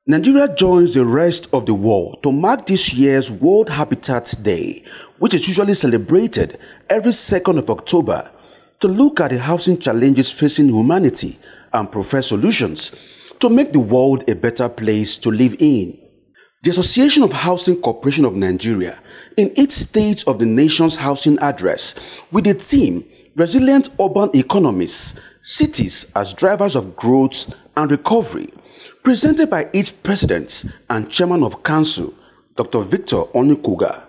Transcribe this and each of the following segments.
Nigeria joins the rest of the world to mark this year's World Habitat Day, which is usually celebrated every 2nd of October, to look at the housing challenges facing humanity and proffer solutions to make the world a better place to live in. The Association of Housing Corporation of Nigeria, in its State of the Nation's Housing Address, with the theme Resilient Urban Economies, Cities as Drivers of Growth and Recovery, presented by its President and Chairman of Council, Dr. Victor Onukwugha,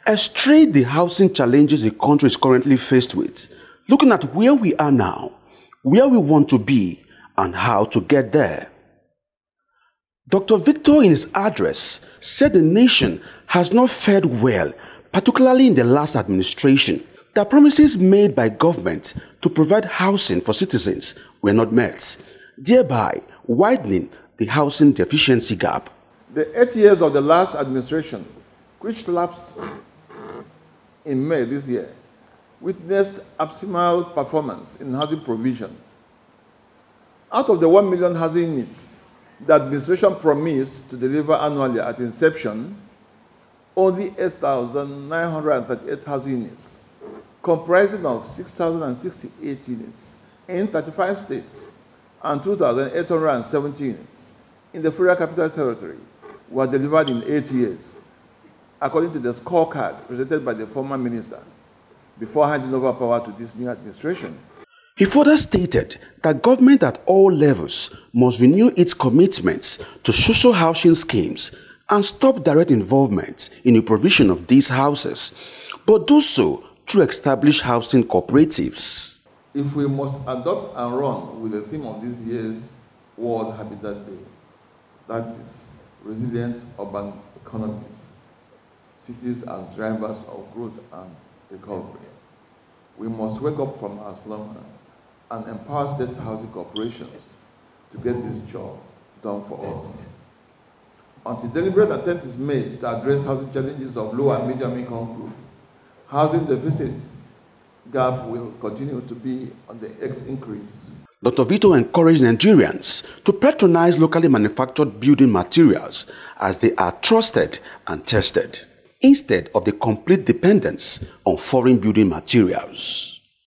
illustrate the housing challenges the country is currently faced with, looking at where we are now, where we want to be, and how to get there. Dr. Victor, in his address, said the nation has not fared well, particularly in the last administration, that promises made by government to provide housing for citizens were not met, thereby widening the housing deficiency gap. The 8 years of the last administration, which lapsed in May this year, witnessed abysmal performance in housing provision. Out of the 1 million housing needs the administration promised to deliver annually at inception, only 8,938 housing units, comprising of 6,068 units in 35 states and 2,870 units in the Federal Capital Territory, were delivered in 8 years, according to the scorecard presented by the former minister before handing over power to this new administration. He further stated that government at all levels must renew its commitments to social housing schemes and stop direct involvement in the provision of these houses, but do so through established housing cooperatives. If we must adopt and run with the theme of this year's World Habitat Day, that is resilient urban economies, cities as drivers of growth and recovery, we must wake up from our slumber and empower state housing corporations to get this job done for us. Until deliberate attempt is made to address housing challenges of low and medium income group, housing deficit gap will continue to be on the increase. Dr. Vito encouraged Nigerians to patronize locally manufactured building materials as they are trusted and tested, instead of the complete dependence on foreign building materials.